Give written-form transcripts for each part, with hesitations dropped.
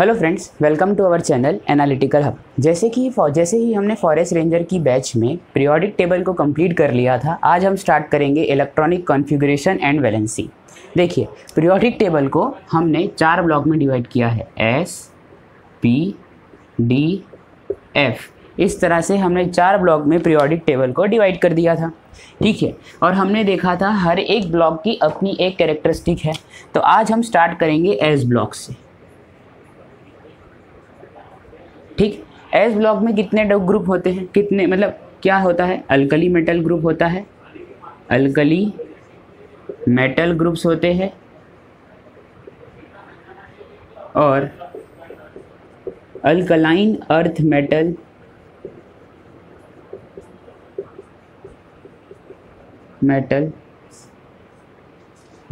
Hello friends, welcome to our channel analytical hub. जैसे ही हमने फॉरेस्ट रेंजर की बैच में पीरियोडिक टेबल को कंप्लीट कर लिया था, आज हम स्टार्ट करेंगे इलेक्ट्रॉनिक कॉन्फ़िगरेशन एंड वैलेंसी। देखिए, पीरियोडिक टेबल को हमने 4 ब्लॉक में डिवाइड किया है, एस, पी, डी, एफ। इस तरह से हमने 4 ब्लॉक में पीरियोडिक टेबल को डिवाइड कर दिया था, ठीक है। और हमने देखा था हर एक ब्लॉक की अपनी एक कैरेक्टरिस्टिक है। तो आज हम स्टार्ट करेंगे एस ब्लॉक से, ठीक। एस ब्लॉक में कितने ग्रुप होते हैं, कितने मतलब क्या होता है, अल्कली मेटल ग्रुप होता है, अल्कली मेटल ग्रुप्स होते हैं और अल्कलाइन अर्थ मेटल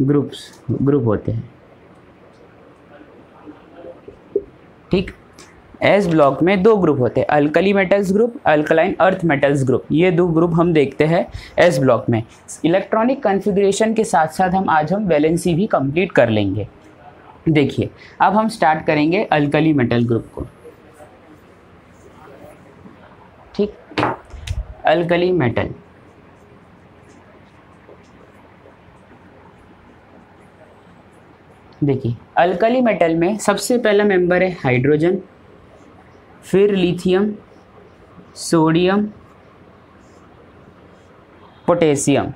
ग्रुप होते हैं, ठीक। एस ब्लॉक में 2 ग्रुप होते हैं, alkali metals group, alkaline earth metals group. ये 2 ग्रुप हम देखते हैं एस ब्लॉक में। इलेक्ट्रॉनिक कॉन्फ़िगरेशन के साथ साथ आज हम वैलेंसी भी कंप्लीट कर लेंगे। देखिए, अब हम स्टार्ट करेंगे अल्कली मेटल ग्रुप को, ठीक। अल्कली मेटल, देखिए अल्कली मेटल में सबसे पहला मेंबर है हाइड्रोजन, फिर लिथियम, सोडियम, पोटेशियम,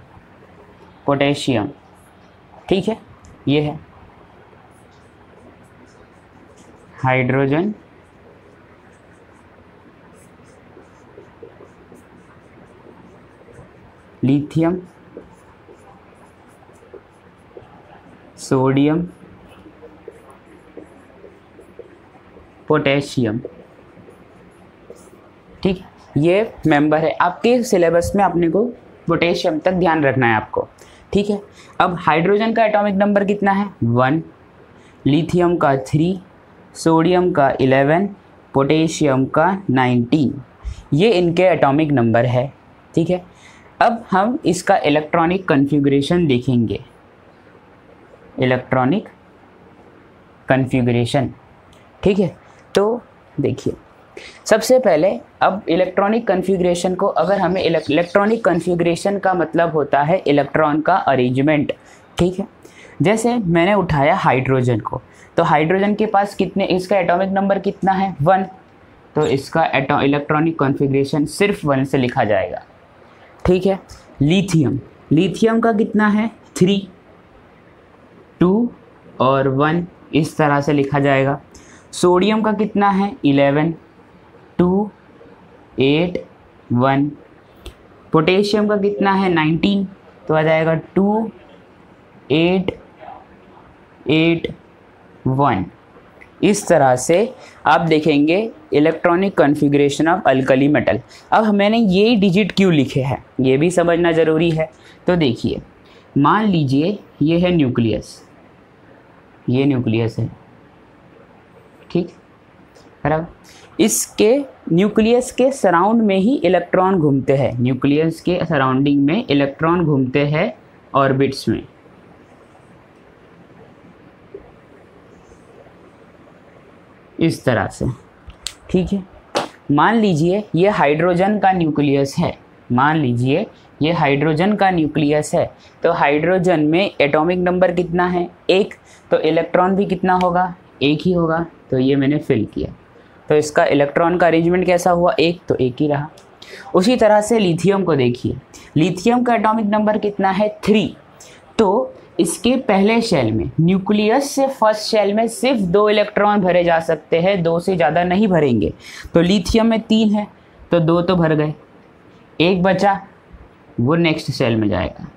ठीक है। ये है हाइड्रोजन, लिथियम, सोडियम, पोटेशियम, ठीक। ये मेंबर है। आपके सिलेबस में अपने को पोटेशियम तक ध्यान रखना है आपको, ठीक है। अब हाइड्रोजन का एटॉमिक नंबर कितना है, 1, लिथियम का 3, सोडियम का 11, पोटेशियम का 19। ये इनके एटॉमिक नंबर है, ठीक है। अब हम इसका इलेक्ट्रॉनिक कॉन्फ़िगरेशन देखेंगे, इलेक्ट्रॉनिक कॉन्फ़िगरेशन, ठीक है। तो देखिए, सबसे पहले अब इलेक्ट्रॉनिक कॉन्फ़िगरेशन को, अगर हमें इलेक्ट्रॉनिक कॉन्फ़िगरेशन का मतलब होता है इलेक्ट्रॉन का अरेंजमेंट, ठीक है। जैसे मैंने उठाया हाइड्रोजन को, तो हाइड्रोजन के पास कितने, इसका एटॉमिक नंबर कितना है, 1, तो इसका इलेक्ट्रॉनिक कॉन्फ़िगरेशन सिर्फ 1 से लिखा जाएगा, ठीक है। लिथियम का कितना है, 3, 2 और 1, इस तरह से लिखा जाएगा। सोडियम का कितना है, 11, 2, 8, 1। पोटेशियम का कितना है, 19, तो आ जाएगा 2, 8, 8, 1। इस तरह से आप देखेंगे electronic configuration of alkali metal. अब मैंने ये डिजिट क्यों लिखे हैं, ये भी समझना ज़रूरी है। तो देखिए, मान लीजिए ये है न्यूक्लियस, ये न्यूक्लियस है, ठीक, बराबर। इसके न्यूक्लियस के सराउंड में ही इलेक्ट्रॉन घूमते हैं, न्यूक्लियस के सराउंडिंग में इलेक्ट्रॉन घूमते हैं ऑर्बिट्स में, इस तरह से, ठीक है। मान लीजिए ये हाइड्रोजन का न्यूक्लियस है, मान लीजिए ये हाइड्रोजन का न्यूक्लियस है, तो हाइड्रोजन में एटॉमिक नंबर कितना है, 1, तो इलेक्ट्रॉन भी कितना होगा, 1 ही होगा। तो ये मैंने फिल किया, तो इसका इलेक्ट्रॉन का अरेंजमेंट कैसा हुआ, 1, तो 1 ही रहा। उसी तरह से लिथियम को देखिए, लिथियम का एटॉमिक नंबर कितना है, 3, तो इसके पहले शेल में, न्यूक्लियस से फर्स्ट शेल में सिर्फ 2 इलेक्ट्रॉन भरे जा सकते हैं, 2 से ज़्यादा नहीं भरेंगे। तो लिथियम में 3 है, तो 2 तो भर गए, 1 बचा, वो नेक्स्ट शेल में जाएगा,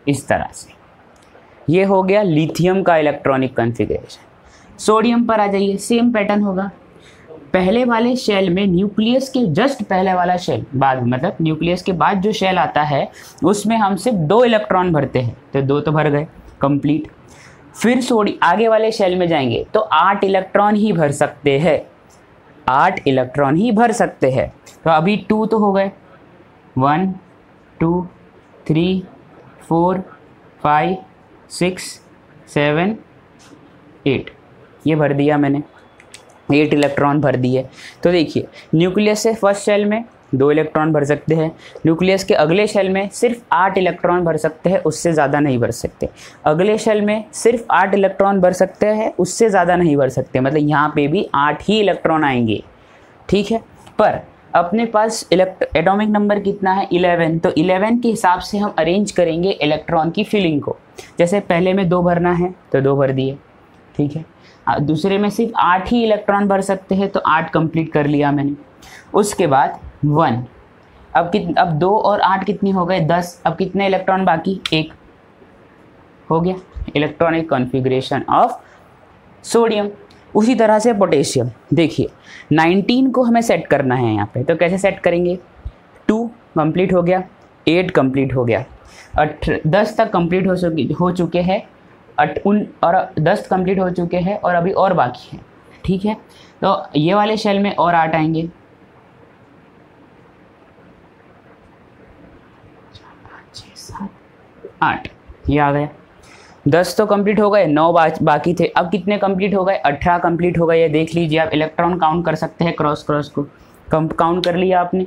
इस तरह से। ये हो गया लिथियम का इलेक्ट्रॉनिक कॉन्फ़िगरेशन। सोडियम पर आ जाइए, सेम पैटर्न होगा। पहले वाले शेल में, न्यूक्लियस के जस्ट पहले वाला शेल, बाद मतलब न्यूक्लियस के बाद जो शेल आता है उसमें हम सिर्फ 2 इलेक्ट्रॉन भरते हैं, तो 2 तो भर गए, कंप्लीट। फिर आगे वाले शेल में जाएंगे तो 8 इलेक्ट्रॉन ही भर सकते हैं, 8 इलेक्ट्रॉन ही भर सकते हैं। तो अभी 2 तो हो गए, 1, 2, 3, 4, 5, 6, 7, 8, ये भर दिया मैंने। 8 इलेक्ट्रॉन भर दिए। तो देखिए न्यूक्लियस से फर्स्ट शेल में 2 इलेक्ट्रॉन भर सकते हैं, न्यूक्लियस के अगले शेल में सिर्फ 8 इलेक्ट्रॉन भर सकते हैं, उससे ज़्यादा नहीं भर सकते। अगले शेल में सिर्फ 8 इलेक्ट्रॉन भर सकते हैं, उससे ज़्यादा नहीं भर सकते, मतलब यहाँ पे भी 8 ही इलेक्ट्रॉन आएंगे, ठीक है। पर अपने पास एटॉमिक नंबर कितना है 11, तो 11 के हिसाब से हम अरेंज करेंगे इलेक्ट्रॉन की फिलिंग को। जैसे पहले में 2 भरना है तो 2 भर दिए, ठीक है। दूसरे में सिर्फ 8 ही इलेक्ट्रॉन भर सकते हैं तो 8 कंप्लीट कर लिया मैंने। उसके बाद 1, अब 2 और 8 कितनी हो गए 10, अब कितने इलेक्ट्रॉन बाकी 1 हो गया इलेक्ट्रॉनिक कॉन्फ़िगरेशन ऑफ सोडियम। उसी तरह से पोटेशियम, देखिए 19 को हमें सेट करना है यहाँ पे, तो कैसे सेट करेंगे, 2 कंप्लीट हो गया, 8 कंप्लीट हो गया, 10 तक कंप्लीट हो चुके हैं, और 10 कंप्लीट हो चुके हैं और अभी और बाकी है, ठीक है। तो ये वाले शेल में और 8 आएंगे, 8 ये आ गया। 10 तो कंप्लीट हो गए, 9 बाकी थे, अब कितने कंप्लीट हो गए 18 कंप्लीट हो गए। ये देख लीजिए आप इलेक्ट्रॉन काउंट कर सकते हैं, क्रॉस को काउंट कर लिया आपने।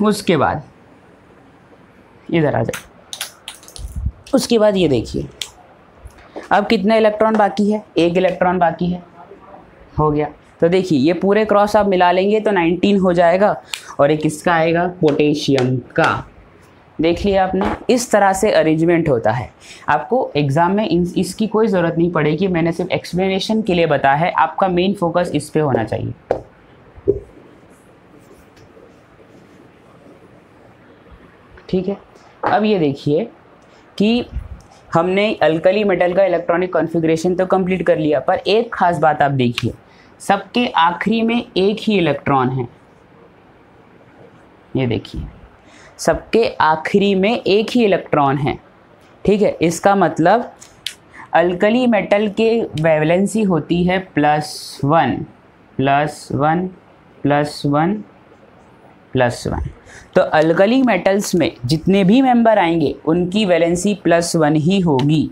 उसके बाद इधर आ जाए, उसके बाद ये देखिए अब कितने इलेक्ट्रॉन बाकी है, 1 इलेक्ट्रॉन बाकी है, हो गया। तो देखिए ये पूरे क्रॉस आप मिला लेंगे तो 19 हो जाएगा, और एक किसका आएगा पोटेशियम का। देख लिया आपने, इस तरह से अरेंजमेंट होता है। आपको एग्जाम में इसकी कोई ज़रूरत नहीं पड़ेगी, मैंने सिर्फ एक्सप्लेनेशन के लिए बताया है, आपका मेन फोकस इस पे होना चाहिए, ठीक है। अब ये देखिए कि हमने अल्कली मेटल का इलेक्ट्रॉनिक कॉन्फ़िगरेशन तो कंप्लीट कर लिया, पर एक खास बात आप देखिए, सबके आखिरी में एक ही इलेक्ट्रॉन है। ये देखिए सबके आखिरी में एक ही इलेक्ट्रॉन है, ठीक है। इसका मतलब अल्कली मेटल के वैलेंसी होती है +1 +1 +1 +1। तो अल्कली मेटल्स में जितने भी मेंबर आएंगे उनकी वैलेंसी +1 ही होगी,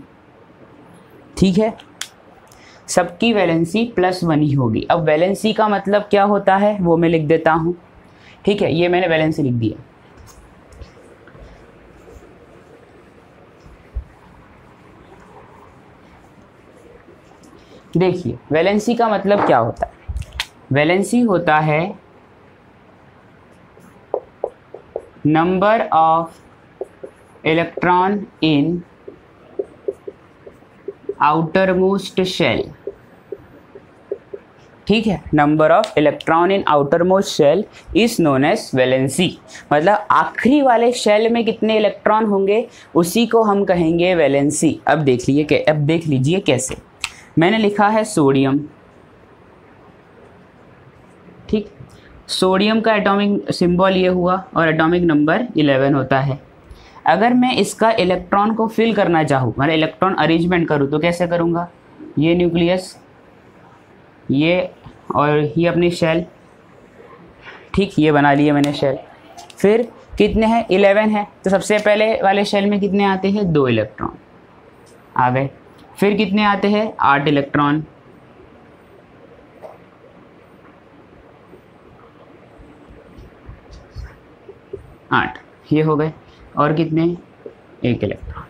ठीक है। सबकी वैलेंसी +1 ही होगी। अब वैलेंसी का मतलब क्या होता है वो मैं लिख देता हूँ, ठीक है। ये मैंने वैलेंसी लिख दिया। देखिए वैलेंसी का मतलब क्या होता है, वैलेंसी होता है number of electron in outermost shell, ठीक है। Number of electron in outermost shell is known as valency, मतलब आखिरी वाले शेल में कितने इलेक्ट्रॉन होंगे उसी को हम कहेंगे वैलेंसी। अब देख लीजिए कैसे, मैंने लिखा है सोडियम, ठीक। सोडियम का एटॉमिक सिंबल ये हुआ और एटॉमिक नंबर 11 होता है। अगर मैं इसका इलेक्ट्रॉन को फिल करना चाहूँ, मतलब इलेक्ट्रॉन अरेंजमेंट करूँ, तो कैसे करूँगा, ये न्यूक्लियस, ये और ये अपनी शेल, ठीक, ये बना लिए मैंने शेल। फिर कितने हैं 11 है, तो सबसे पहले वाले शेल में कितने आते हैं 2 इलेक्ट्रॉन आ गए। फिर कितने आते हैं 8 इलेक्ट्रॉन, आठ ये हो गए, और कितने 1 इलेक्ट्रॉन,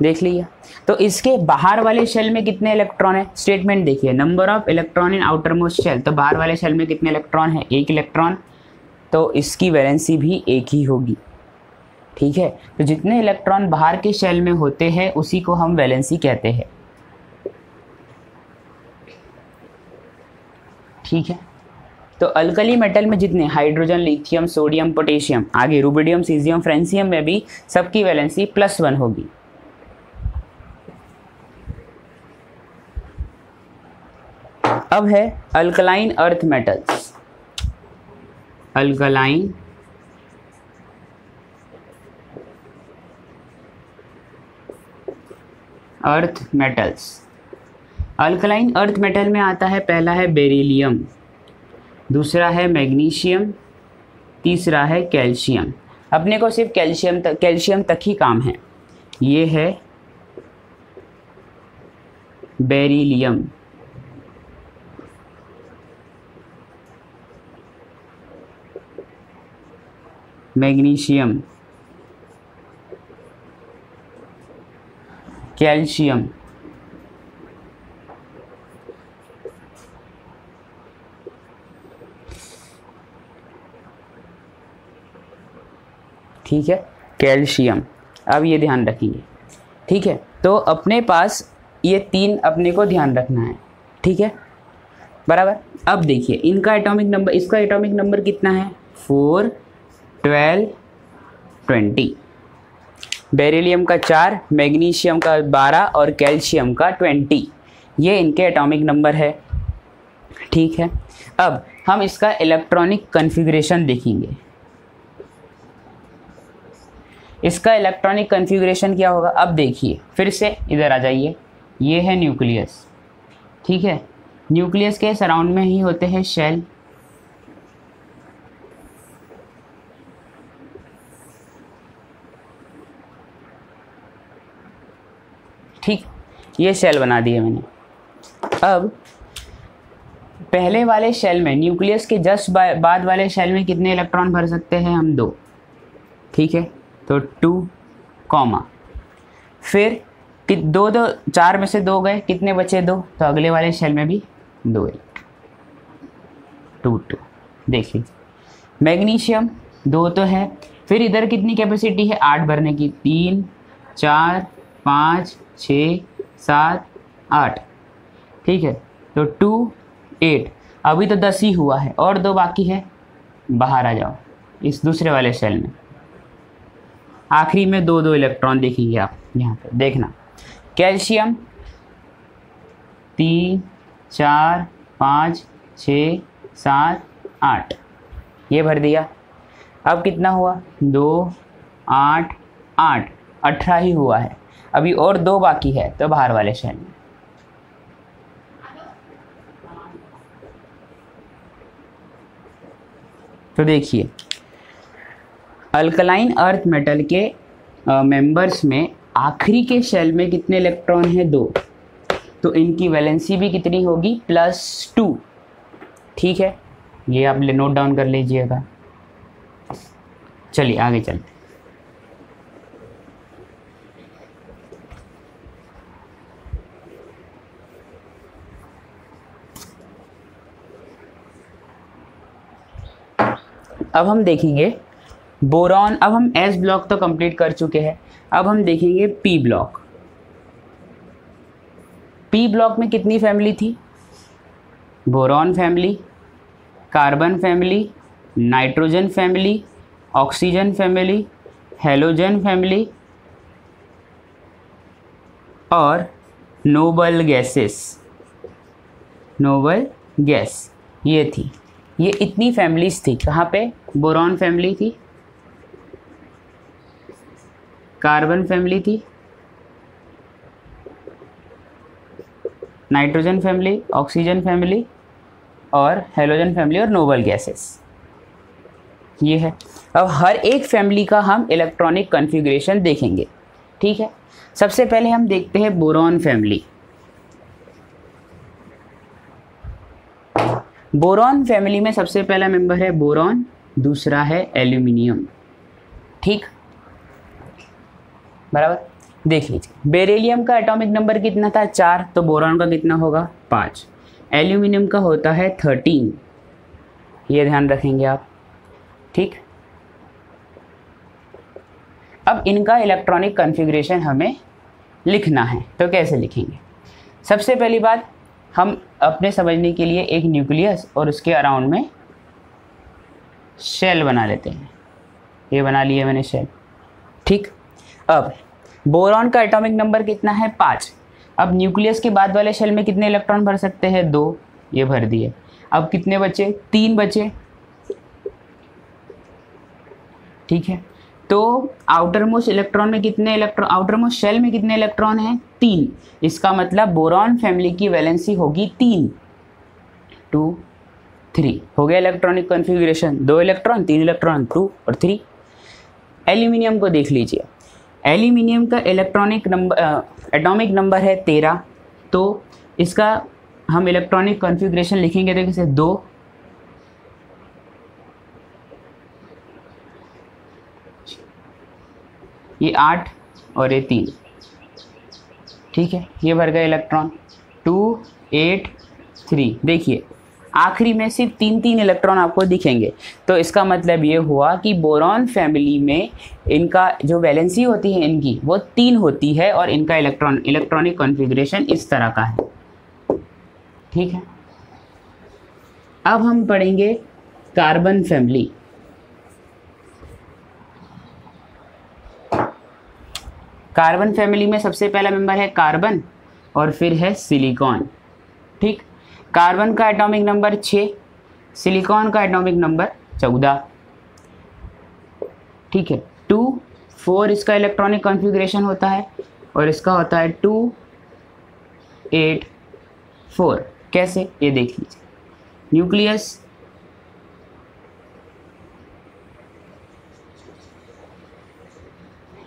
देख लिया। तो इसके बाहर वाले शेल में कितने इलेक्ट्रॉन है, स्टेटमेंट देखिए, number of electron in outermost shell, तो बाहर वाले शेल में कितने इलेक्ट्रॉन है 1 इलेक्ट्रॉन, तो इसकी वैलेंसी भी 1 ही होगी, ठीक है। तो जितने इलेक्ट्रॉन बाहर के शेल में होते हैं उसी को हम वैलेंसी कहते हैं, ठीक है। तो अल्कली मेटल में जितने हाइड्रोजन, लिथियम, सोडियम, पोटेशियम, आगे रुबिडियम, सीजियम, फ्रेंसियम में भी सबकी वैलेंसी +1 होगी। अब है alkaline earth metals, alkaline earth metals. Alkaline earth metal में आता है, पहला है बेरिलियम, दूसरा है मैग्नीशियम, तीसरा है कैल्शियम। अपने को सिर्फ कैल्शियम तक ही काम है। ये है बेरिलियम, मैग्नीशियम, कैल्शियम, ठीक है, कैल्शियम। अब ये ध्यान रखेंगे, ठीक है। तो अपने पास ये 3 अपने को ध्यान रखना है, ठीक है, बराबर। अब देखिए इनका एटॉमिक नंबर, इसका एटॉमिक नंबर कितना है 4, 12, 20। बेरिलियम का 4, मैग्नीशियम का 12 और कैल्शियम का 20, ये इनके एटॉमिक नंबर है, ठीक है। अब हम इसका इलेक्ट्रॉनिक कॉन्फ़िगरेशन देखेंगे। इसका इलेक्ट्रॉनिक कॉन्फ़िगरेशन क्या होगा, अब देखिए फिर से इधर आ जाइए, ये है न्यूक्लियस, ठीक है। न्यूक्लियस के सराउंड में ही होते हैं शेल, ठीक, ये शेल बना दिए मैंने। अब पहले वाले शेल में, न्यूक्लियस के जस्ट बाद वाले शेल में कितने इलेक्ट्रॉन भर सकते हैं हम 2, ठीक है। तो 2, फिर 2 4 में से 2 गए, कितने बचे 2, तो अगले वाले शेल में भी 2 2 2। देखिए मैग्नीशियम 2 तो है, फिर इधर कितनी कैपेसिटी है 8 भरने की, 3, 4, 5, 6, 7, 8, ठीक है। तो 2, 8, अभी तो 10 ही हुआ है और 2 बाकी है, बाहर आ जाओ इस दूसरे वाले शेल में। आखिरी में 2 2 इलेक्ट्रॉन देखेंगे आप यहाँ पे, देखना कैल्शियम 3, 4, 5, 6, 7, 8, ये भर दिया। अब कितना हुआ 2, 8, 8, 18 ही हुआ है, अभी और 2 बाकी है, तो बाहर वाले शेल में। तो देखिए अल्कलाइन अर्थ मेटल के मेंबर्स में आखिरी के शेल में कितने इलेक्ट्रॉन हैं 2, तो इनकी वैलेंसी भी कितनी होगी +2, ठीक है। ये आप नोट डाउन कर लीजिएगा। चलिए आगे चलते। अब हम देखेंगे बोरॉन। अब हम एस ब्लॉक तो कंप्लीट कर चुके हैं, अब हम देखेंगे पी ब्लॉक। पी ब्लॉक में कितनी फैमिली थी, boron family, carbon family, nitrogen family, oxygen family, halogen family और नोबल गैसेस, नोबल गैस, ये थी। ये इतनी फैमिलीज थी। कहाँ पे, बोरॉन फैमिली थी, कार्बन फैमिली थी, नाइट्रोजन फैमिली, ऑक्सीजन फैमिली और हेलोजन फैमिली और नोबल गैसेस, ये है। अब हर एक फैमिली का हम इलेक्ट्रॉनिक कॉन्फ़िगरेशन देखेंगे, ठीक है। सबसे पहले हम देखते हैं बोरॉन फैमिली। बोरॉन फैमिली में सबसे पहला मेंबर है बोरॉन, दूसरा है एल्यूमिनियम, ठीक, बराबर। देख लीजिए बेरिलियम का एटॉमिक नंबर कितना था 4, तो बोरॉन का कितना होगा 5, एल्यूमिनियम का होता है 13, ये ध्यान रखेंगे आप, ठीक। अब इनका इलेक्ट्रॉनिक कॉन्फ़िगरेशन हमें लिखना है, तो कैसे लिखेंगे। सबसे पहली बात, हम अपने समझने के लिए एक न्यूक्लियस और उसके अराउंड में शेल बना लेते हैं। ये बना लिया मैंने शेल, ठीक। अब बोरॉन का एटॉमिक नंबर कितना है 5। अब न्यूक्लियस के बाद वाले शेल में कितने इलेक्ट्रॉन भर सकते हैं 2, ये भर दिए। अब कितने बचे, 3 बचे, ठीक है। तो आउटर मोस्ट इलेक्ट्रॉन में कितने इलेक्ट्रॉन, आउटर मोस्ट शेल में कितने इलेक्ट्रॉन हैं 3। इसका मतलब बोरॉन फैमिली की वैलेंसी होगी 3, 2, 3 हो गया इलेक्ट्रॉनिक कॉन्फ़िगरेशन। 2 इलेक्ट्रॉन, 3 इलेक्ट्रॉन, 2 और 3। एल्यूमिनियम को देख लीजिए, एल्यूमिनियम का इलेक्ट्रॉनिक नंबर, एटॉमिक नंबर है 13, तो इसका हम इलेक्ट्रॉनिक कॉन्फ़िगरेशन लिखेंगे तो कैसे 2, ये 8 और ये 3, ठीक है, ये भर गए इलेक्ट्रॉन 2 8 3। देखिए आखिरी में सिर्फ 3 इलेक्ट्रॉन आपको दिखेंगे, तो इसका मतलब ये हुआ कि बोरॉन फैमिली में इनका जो वैलेंसी होती है इनकी वो 3 होती है और इनका इलेक्ट्रॉनिक कॉन्फ़िगरेशन इस तरह का है, ठीक है। अब हम पढ़ेंगे कार्बन फैमिली। कार्बन फैमिली में सबसे पहला मेंबर है कार्बन और फिर है सिलिकॉन, ठीक। कार्बन का एटॉमिक नंबर 6, सिलिकॉन का एटॉमिक नंबर 14, ठीक है। 2 4 इसका इलेक्ट्रॉनिक कॉन्फ़िगरेशन होता है और इसका होता है 2 8 4। कैसे, ये देख लीजिए। न्यूक्लियस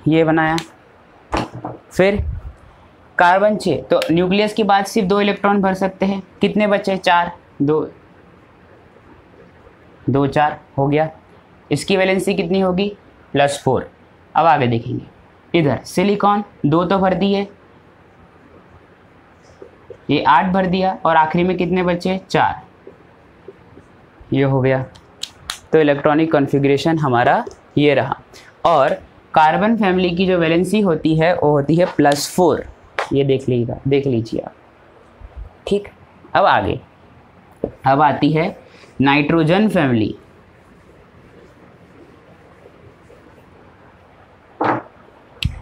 ये बनाया, फिर कार्बन 6, तो न्यूक्लियस के बाद सिर्फ 2 इलेक्ट्रॉन भर सकते हैं, कितने बचे 4, 2 2 4 हो गया। इसकी वैलेंसी कितनी होगी +4। अब आगे देखेंगे, इधर सिलिकॉन 2 तो भर दिए, ये 8 भर दिया और आखिरी में कितने बचे 4, ये हो गया। तो इलेक्ट्रॉनिक कॉन्फ़िगरेशन हमारा ये रहा। और कार्बन फैमिली की जो वैलेंसी होती है वो होती है +4, ये देख लीजिए आप, ठीक। अब आगे, अब आती है नाइट्रोजन फैमिली।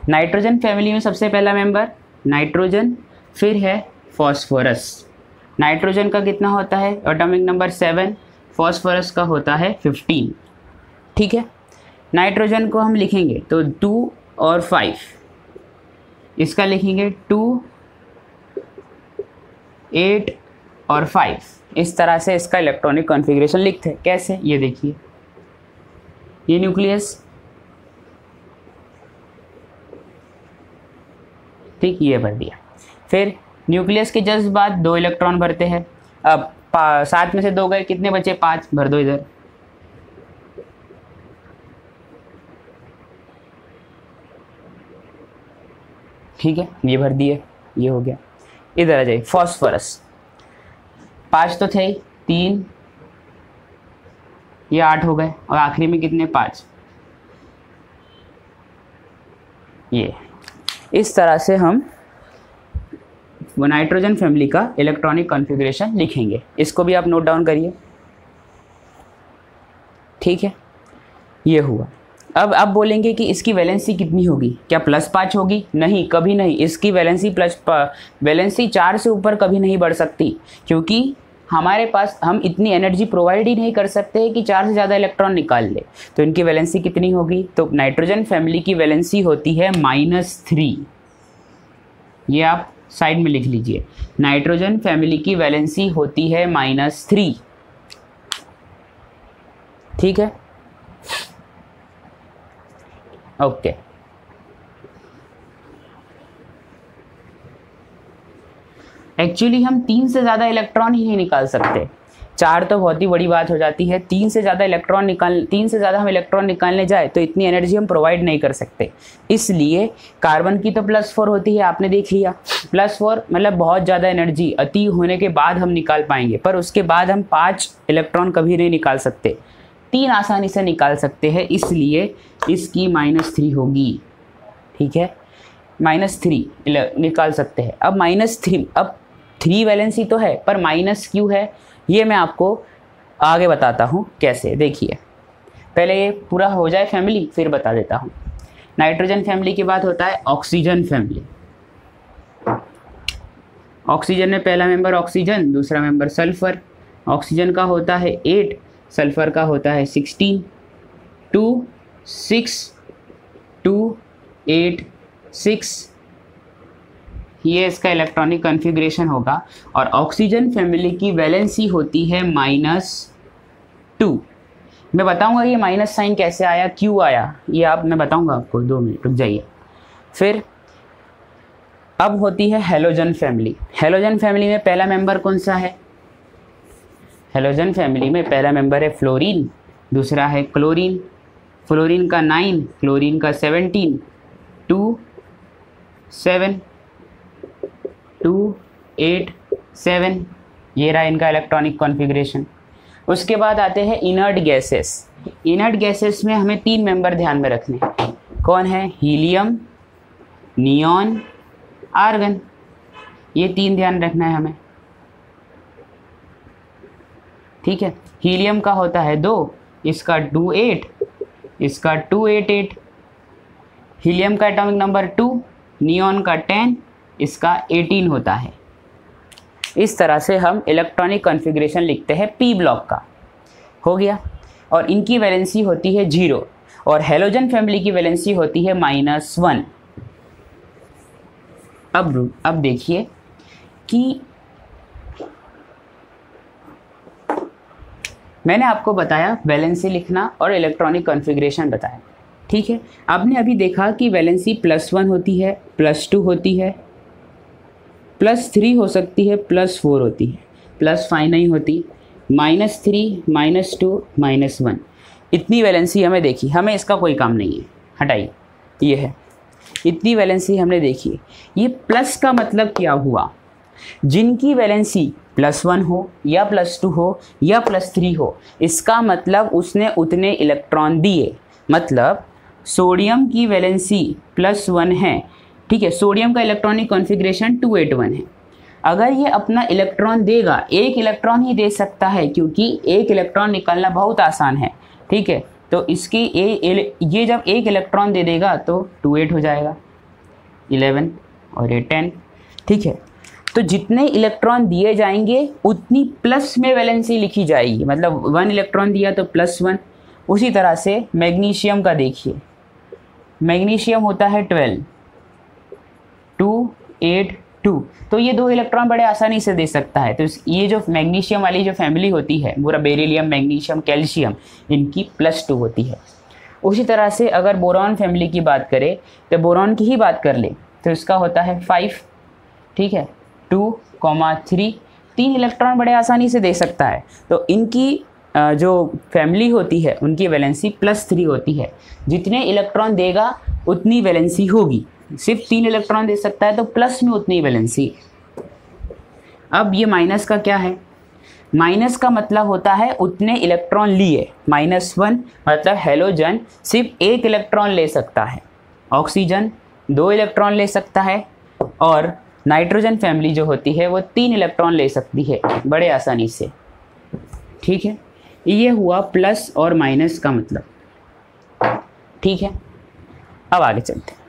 नाइट्रोजन फैमिली में सबसे पहला मेंबर नाइट्रोजन, फिर है फॉस्फोरस। नाइट्रोजन का कितना होता है एटॉमिक नंबर 7, फॉस्फोरस का होता है 15, ठीक है। नाइट्रोजन को हम लिखेंगे तो 2 और 5, इसका लिखेंगे 2 8 और 5। इस तरह से इसका इलेक्ट्रॉनिक कॉन्फ़िगरेशन लिखते हैं। कैसे, ये देखिए, ये न्यूक्लियस, ठीक, ये भर दिया। फिर न्यूक्लियस के जस्ट बाद 2 इलेक्ट्रॉन भरते हैं। अब 7 में से 2 गए, कितने बचे 5, भर दो इधर। ठीक है, ये भर दिए, ये हो गया। इधर आ जाइए, फॉस्फोरस 5 तो थे, 3, ये 8 हो गए और आखिरी में कितने 5, ये। इस तरह से हम नाइट्रोजन फैमिली का इलेक्ट्रॉनिक कॉन्फ़िगरेशन लिखेंगे। इसको भी आप नोट डाउन करिए, ठीक है, ये हुआ। अब बोलेंगे कि इसकी वैलेंसी कितनी होगी, क्या +5 होगी? नहीं, कभी नहीं। इसकी वैलेंसी 4 से ऊपर कभी नहीं बढ़ सकती, क्योंकि हमारे पास हम इतनी एनर्जी प्रोवाइड ही नहीं कर सकते कि 4 से ज़्यादा इलेक्ट्रॉन निकाल ले। तो इनकी वैलेंसी कितनी होगी? तो नाइट्रोजन फैमिली की वैलेंसी होती है -3। ये आप साइड में लिख लीजिए, नाइट्रोजन फैमिली की वैलेंसी होती है -3, ठीक है, ओके। एक्चुअली हम 3 से ज़्यादा इलेक्ट्रॉन ही नहीं निकाल सकते। 4 तो बहुत ही बड़ी बात हो जाती है, 3 से ज़्यादा हम इलेक्ट्रॉन निकालने जाए तो इतनी एनर्जी हम प्रोवाइड नहीं कर सकते। इसलिए कार्बन की तो +4 होती है, आपने देख लिया। +4 मतलब बहुत ज़्यादा एनर्जी अति होने के बाद हम निकाल पाएंगे, पर उसके बाद हम 5 इलेक्ट्रॉन कभी नहीं निकाल सकते। 3 आसानी से निकाल सकते हैं, इसलिए इसकी -3 होगी, ठीक है, -3 निकाल सकते हैं। अब -3, अब 3 वैलेंसी तो है पर माइनस क्यों है, ये मैं आपको आगे बताता हूँ कैसे। देखिए, पहले ये पूरा हो जाए फैमिली, फिर बता देता हूँ। नाइट्रोजन फैमिली के बाद होता है ऑक्सीजन फैमिली। ऑक्सीजन में पहला मेंबर ऑक्सीजन, दूसरा मेंबर सल्फर। ऑक्सीजन का होता है 8, सल्फर का होता है 16। 2 6 2 8 6, ये इसका इलेक्ट्रॉनिक कॉन्फ़िगरेशन होगा। और ऑक्सीजन फैमिली की वैलेंसी होती है -2। मैं बताऊंगा ये माइनस साइन कैसे आया, क्यों आया, ये मैं बताऊंगा आपको, 2 मिनट रुक जाइए। फिर अब होती है हेलोजन फैमिली। हेलोजन फैमिली में पहला मेंबर कौन सा है? हेलोजन फैमिली में पहला मेंबर है फ्लोरीन, दूसरा है क्लोरीन। फ्लोरीन का 9, क्लोरीन का 17, 2 7 2 8 7, ये रहा इनका इलेक्ट्रॉनिक कॉन्फ़िगरेशन। उसके बाद आते हैं इनर्ट गैसेस। इनर्ट गैसेस में हमें 3 मेंबर ध्यान में रखने हैं। कौन है? Helium, neon, argon. ये 3 ध्यान रखना है हमें, ठीक है। हीलियम का होता है 2, इसका 2 8, इसका 2 8 8। हीलियम का एटॉमिक नंबर 2, नियॉन का 10, इसका 18 होता है। इस तरह से हम इलेक्ट्रॉनिक कॉन्फ़िगरेशन लिखते हैं पी ब्लॉक का। हो गया। और इनकी वैलेंसी होती है 0 और हैलोजन फैमिली की वैलेंसी होती है -1। अब देखिए कि मैंने आपको बताया वैलेंसी लिखना और इलेक्ट्रॉनिक कॉन्फ़िगरेशन बताया, ठीक है। आपने अभी देखा कि वैलेंसी +1 होती है, +2 होती है, +3 हो सकती है, +4 होती है, +5 नहीं होती, -3, -2, -1। इतनी वैलेंसी हमें देखी, हमें इसका कोई काम नहीं है, हटाइए। ये है, इतनी वैलेंसी हमने देखी। ये प्लस का मतलब क्या हुआ? जिनकी वैलेंसी +1 हो या +2 हो या +3 हो, इसका मतलब उसने उतने इलेक्ट्रॉन दिए। मतलब सोडियम की वैलेंसी +1 है, ठीक है। सोडियम का इलेक्ट्रॉनिक कॉन्फ़िगरेशन 281 है। अगर ये अपना इलेक्ट्रॉन देगा, 1 इलेक्ट्रॉन ही दे सकता है, क्योंकि 1 इलेक्ट्रॉन निकालना बहुत आसान है, ठीक है। तो इसकी ये जब 1 इलेक्ट्रॉन दे देगा तो 28 हो जाएगा, 11 और ये 10, ठीक है। तो जितने इलेक्ट्रॉन दिए जाएंगे उतनी प्लस में वैलेंसी लिखी जाएगी। मतलब 1 इलेक्ट्रॉन दिया तो +1। उसी तरह से मैग्नीशियम का देखिए, मैग्नीशियम होता है 12, 2 8 2। तो ये 2 इलेक्ट्रॉन बड़े आसानी से दे सकता है। तो ये जो मैग्नीशियम वाली जो फैमिली होती है, पूरा बेरिलियम, मैग्नीशियम, कैल्शियम, इनकी +2 होती है। उसी तरह से अगर बोरॉन फैमिली की बात करें तो बोरॉन की ही बात कर ले तो इसका होता है 5, ठीक है। 2, 3, 3 इलेक्ट्रॉन बड़े आसानी से दे सकता है। तो इनकी जो फैमिली होती है उनकी वैलेंसी +3 होती है। जितने इलेक्ट्रॉन देगा उतनी वैलेंसी होगी। सिर्फ 3 इलेक्ट्रॉन दे सकता है तो प्लस में उतनी वैलेंसी। अब ये माइनस का क्या है? माइनस का मतलब होता है उतने इलेक्ट्रॉन लिए। -1 मतलब हैलोजन सिर्फ 1 इलेक्ट्रॉन ले सकता है, ऑक्सीजन 2 इलेक्ट्रॉन ले सकता है, और नाइट्रोजन फैमिली जो होती है वो 3 इलेक्ट्रॉन ले सकती है बड़े आसानी से, ठीक है। ये हुआ प्लस और माइनस का मतलब, ठीक है। अब आगे चलते हैं।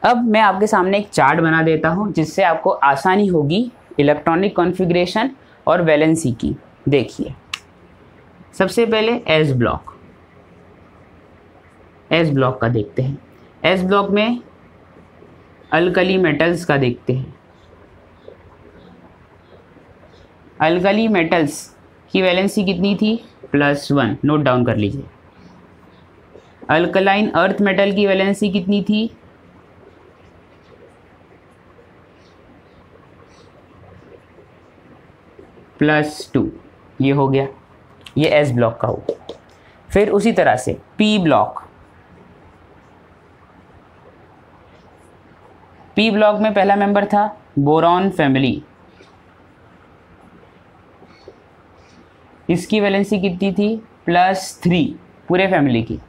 अब मैं आपके सामने एक चार्ट बना देता हूं जिससे आपको आसानी होगी इलेक्ट्रॉनिक कॉन्फ़िगरेशन और वैलेंसी की। देखिए, सबसे पहले एस ब्लॉक, एस ब्लॉक का देखते हैं। एस ब्लॉक में अल्कली मेटल्स का देखते हैं। अल्कली मेटल्स की वैलेंसी कितनी थी? +1, नोट डाउन कर लीजिए। अल्कलाइन अर्थ मेटल की वैलेंसी कितनी थी? +2। ये हो गया, ये एस ब्लॉक का हो। फिर उसी तरह से पी ब्लॉक, पी ब्लॉक में पहला मेंबर था बोरॉन फैमिली। इसकी वैलेंसी कितनी थी? +3 पूरे फैमिली की।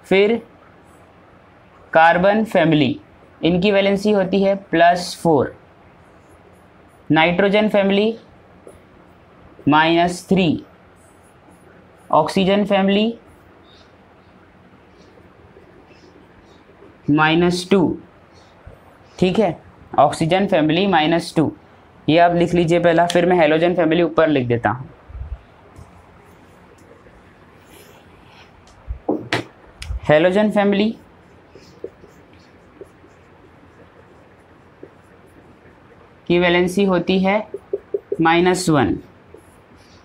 फिर कार्बन फैमिली, इनकी वैलेंसी होती है +4। Nitrogen family -3। ऑक्सीजन फैमिली -2, ठीक है। ऑक्सीजन फैमिली -2, ये आप लिख लीजिए पहला। फिर मैं हैलोजन फैमिली ऊपर लिख देता हूँ। हैलोजन फैमिली की वैलेंसी होती है -1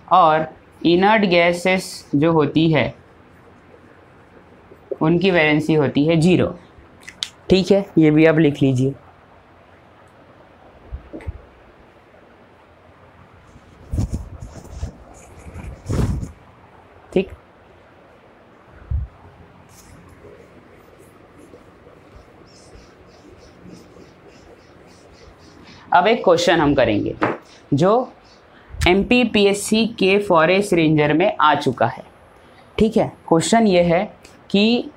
और इनर्ट गैसेस जो होती है उनकी वैलेंसी होती है 0, ठीक है। ये भी आप लिख लीजिए। ठीक। अब एक क्वेश्चन हम करेंगे जो MPPSC के फॉरेस्ट रेंजर में आ चुका है। ठीक है, क्वेश्चन ये है कि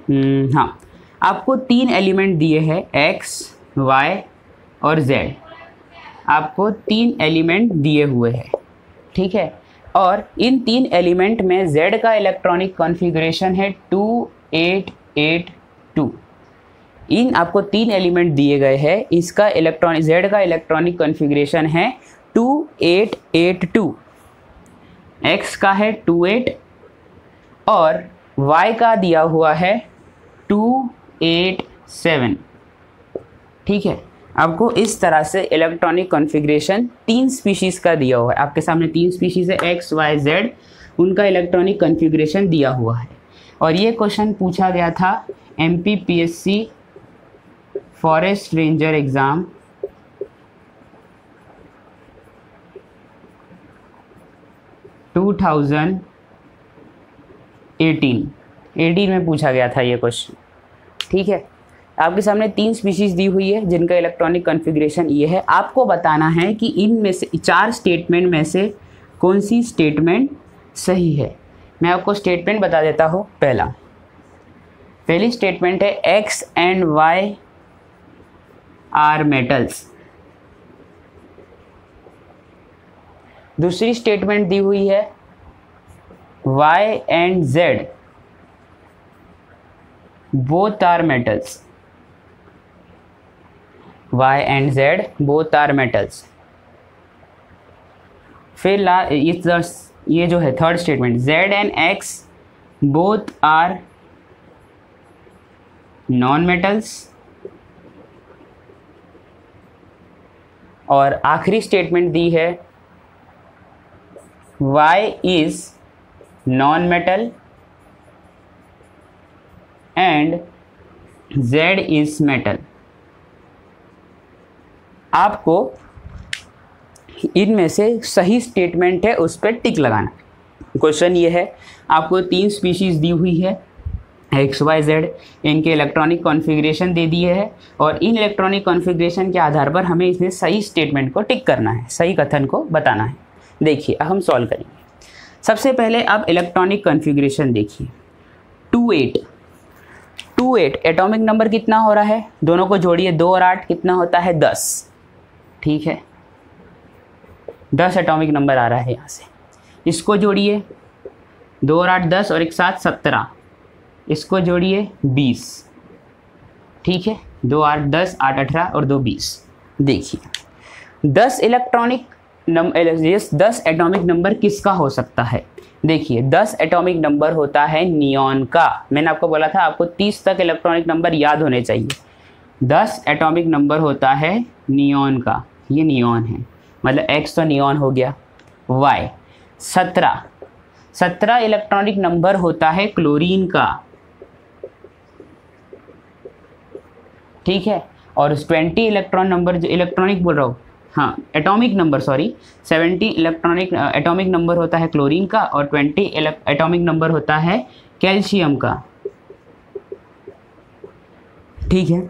हाँ, आपको 3 एलिमेंट दिए हैं X, Y और Z। आपको 3 एलिमेंट दिए हुए हैं, ठीक है, और इन 3 एलिमेंट में Z का इलेक्ट्रॉनिक कॉन्फ़िगरेशन है 2882। इन आपको 3 एलिमेंट दिए गए हैं, इसका इलेक्ट्रॉनिक Z का इलेक्ट्रॉनिक कॉन्फ़िगरेशन है 2882। X का है 28 और Y का दिया हुआ है 287। ठीक है, आपको इस तरह से इलेक्ट्रॉनिक कॉन्फ़िगरेशन 3 स्पीशीज़ का दिया हुआ है। आपके सामने 3 स्पीशीज़ है X, Y, Z, उनका इलेक्ट्रॉनिक कॉन्फ़िगरेशन दिया हुआ है। और ये क्वेश्चन पूछा गया था MPPSC फॉरेस्ट रेंजर एग्ज़ाम 2018 में पूछा गया था ये क्वेश्चन। ठीक है, आपके सामने 3 स्पीशीज़ दी हुई है जिनका इलेक्ट्रॉनिक कॉन्फ़िगरेशन ये है। आपको बताना है कि इनमें से 4 स्टेटमेंट में से कौन सी स्टेटमेंट सही है। मैं आपको स्टेटमेंट बता देता हूँ। पहली स्टेटमेंट है X and Y are metals. दूसरी स्टेटमेंट दी हुई है Y and Z both are metals. Y and Z both are metals. फिर ये जो है third statement Z and X both are non metals. और आखिरी स्टेटमेंट दी है Y is non metal and Z is metal. आपको इनमें से सही स्टेटमेंट है उस पर टिक लगाना। क्वेश्चन ये है, आपको 3 स्पीशीज़ दी हुई है X, Y, Z, इनके इलेक्ट्रॉनिक कॉन्फ़िगरेशन दे दिए है और इन इलेक्ट्रॉनिक कॉन्फ़िगरेशन के आधार पर हमें इसमें सही स्टेटमेंट को टिक करना है, सही कथन को बताना है। देखिए, अब हम सॉल्व करेंगे। सबसे पहले आप इलेक्ट्रॉनिक कॉन्फ़िगरेशन देखिए। 28 एटॉमिक नंबर कितना हो रहा है, दोनों को जोड़िए, 2 और 8 कितना होता है 10। ठीक है, 10 एटॉमिक नंबर आ रहा है यहाँ से। इसको जोड़िए, 2 और 8 10 और एक साथ 17। इसको जोड़िए 20। ठीक है, 2 8 10 8 18 और 2 20। देखिए 10 एटॉमिक नंबर किसका हो सकता है। देखिए 10 एटॉमिक नंबर होता है नियॉन का। मैंने आपको बोला था आपको 30 तक इलेक्ट्रॉनिक नंबर याद होने चाहिए। 10 एटॉमिक नंबर होता है नियॉन का, ये नियॉन है, मतलब X तो नियॉन हो गया। Y 17 इलेक्ट्रॉनिक नंबर होता है क्लोरीन का। ठीक है, और 20 इलेक्ट्रॉन नंबर, जो इलेक्ट्रॉनिक बोल रहा हूँ, हाँ atomic number, sorry, 70 atomic number होता है क्लोरीन का और 20 एटॉमिक नंबर होता है कैल्शियम का। ठीक है,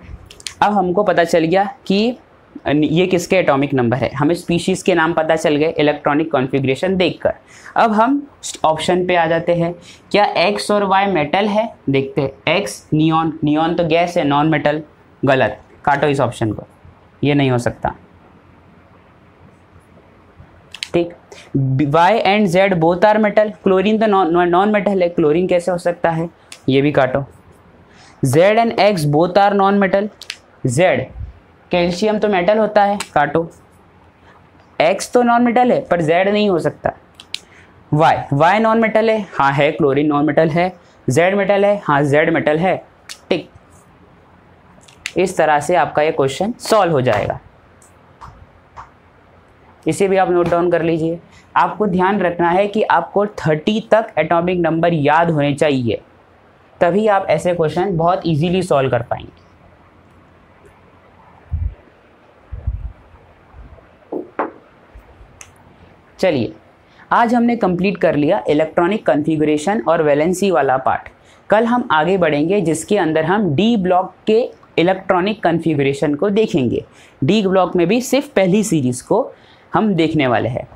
अब हमको पता चल गया कि ये किसके एटॉमिक नंबर है, हमें स्पीशीज़ के नाम पता चल गए इलेक्ट्रॉनिक कॉन्फ़िगरेशन देखकर। अब हम ऑप्शन पे आ जाते हैं। क्या X और Y मेटल है, देखते हैं। X नियॉन तो गैस है, नॉन मेटल, गलत, काटो इस ऑप्शन को, ये नहीं हो सकता। ठीक, Y and Z both are metal, chlorine तो नॉन मेटल है, क्लोरीन कैसे हो सकता है, ये भी काटो। Z and X both are non metal, Z calcium तो मेटल होता है, काटो। X तो नॉन मेटल है पर Z नहीं हो सकता। Y नॉन मेटल है, हाँ है, क्लोरीन नॉन मेटल है। Z मेटल है, हाँ Z मेटल है। टिक, इस तरह से आपका ये क्वेश्चन सॉल्व हो जाएगा। इसे भी आप नोट डाउन कर लीजिए। आपको ध्यान रखना है कि आपको 30 तक एटॉमिक नंबर याद होने चाहिए, तभी आप ऐसे क्वेश्चन बहुत इजीली सॉल्व कर पाएंगे। चलिए, आज हमने कंप्लीट कर लिया इलेक्ट्रॉनिक कॉन्फ़िगरेशन और वैलेंसी वाला पार्ट। कल हम आगे बढ़ेंगे जिसके अंदर हम डी ब्लॉक के इलेक्ट्रॉनिक कॉन्फ़िगरेशन को देखेंगे। डी ब्लॉक में भी सिर्फ पहली सीरीज़ को हम देखने वाले हैं।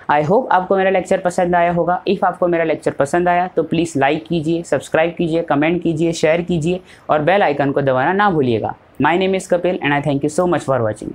आई होप आपको मेरा लेक्चर पसंद आया होगा। इफ़ आपको मेरा लेक्चर पसंद आया तो प्लीज़ लाइक कीजिए, सब्सक्राइब कीजिए, कमेंट कीजिए, शेयर कीजिए और बेल आइकन को दबाना ना भूलिएगा। My name is Kapil and I thank you so much for watching.